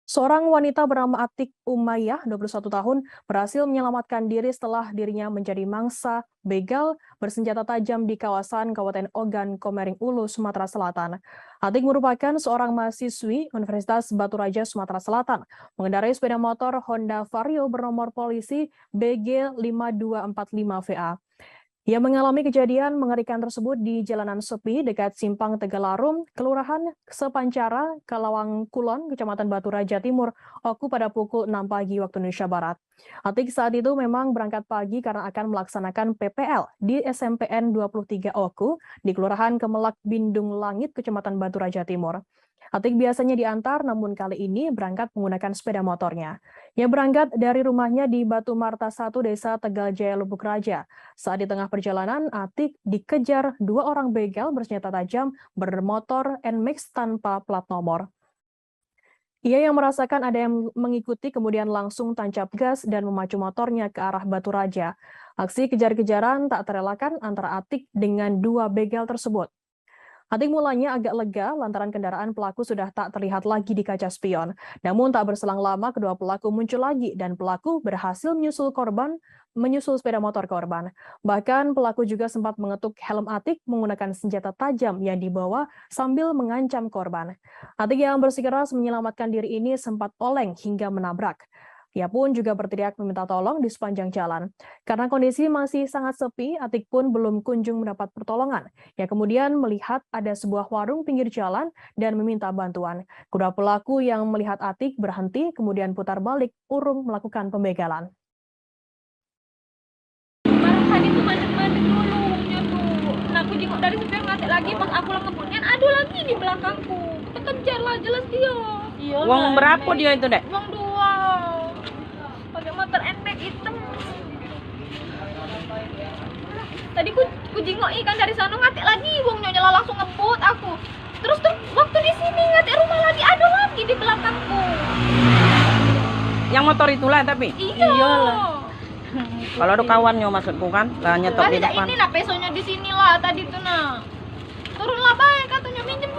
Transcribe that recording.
Seorang wanita bernama Atik Umayyah, 21 tahun, berhasil menyelamatkan diri setelah dirinya menjadi mangsa begal bersenjata tajam di kawasan Kabupaten Ogan, Komering Ulu, Sumatera Selatan. Atik merupakan seorang mahasiswi Universitas Batu Raja, Sumatera Selatan, mengendarai sepeda motor Honda Vario bernomor polisi BG 5245 VA. Ia mengalami kejadian mengerikan tersebut di jalanan sepi dekat Simpang Tegalarum, Kelurahan Sepancara, Kalawang Kulon, Kecamatan Batu Raja Timur, Oku pada pukul 6 pagi waktu Indonesia Barat. Atik saat itu memang berangkat pagi karena akan melaksanakan PPL di SMPN 23 Oku di Kelurahan Kemelak Bindung Langit, Kecamatan Batu Raja Timur. Atik biasanya diantar, namun kali ini berangkat menggunakan sepeda motornya. Ia berangkat dari rumahnya di Batu Marta 1, Desa Tegal Jaya, Lubuk Raja. Saat di tengah perjalanan, Atik dikejar dua orang begal bersenjata tajam bermotor NMAX tanpa plat nomor. Ia yang merasakan ada yang mengikuti kemudian langsung tancap gas dan memacu motornya ke arah Batu Raja. Aksi kejar-kejaran tak terelakkan antara Atik dengan dua begal tersebut. Atik mulanya agak lega lantaran kendaraan pelaku sudah tak terlihat lagi di kaca spion. Namun tak berselang lama kedua pelaku muncul lagi dan pelaku berhasil menyusul sepeda motor korban. Bahkan pelaku juga sempat mengetuk helm Atik menggunakan senjata tajam yang dibawa sambil mengancam korban. Atik yang bersikeras menyelamatkan diri ini sempat oleng hingga menabrak. Ia pun juga berteriak meminta tolong di sepanjang jalan. Karena kondisi masih sangat sepi, Atik pun belum kunjung mendapat pertolongan. Ia kemudian melihat ada sebuah warung pinggir jalan dan meminta bantuan. Kedua pelaku yang melihat Atik berhenti, kemudian putar balik, urung melakukan pembegalan. Tadi tuh mandek-mandek dulunya tuh. Nah, aku jenguk dari supir ngatik lagi, pas aku lah ngebutnya, aduh lagi di belakangku. Kita kejar lah, jelas dia. Iya. Uang berapa dia itu, Dek? Uang 2. Pakai motor NMAX hitam. Tadi ku jenguk ikan dari sana ngatik lagi, uangnya nyala langsung ngebut aku. Terus tuh waktu di sini ngatik rumah lagi, aduh lagi di belakangku. Yang motor itulah tapi. Iyalah. Kalau ada kawannya maksudku kan, lah nyetop di Tadi depan. ini nah pesonya di sini lah tadi tuh nah. Turunlah baik katanya minjem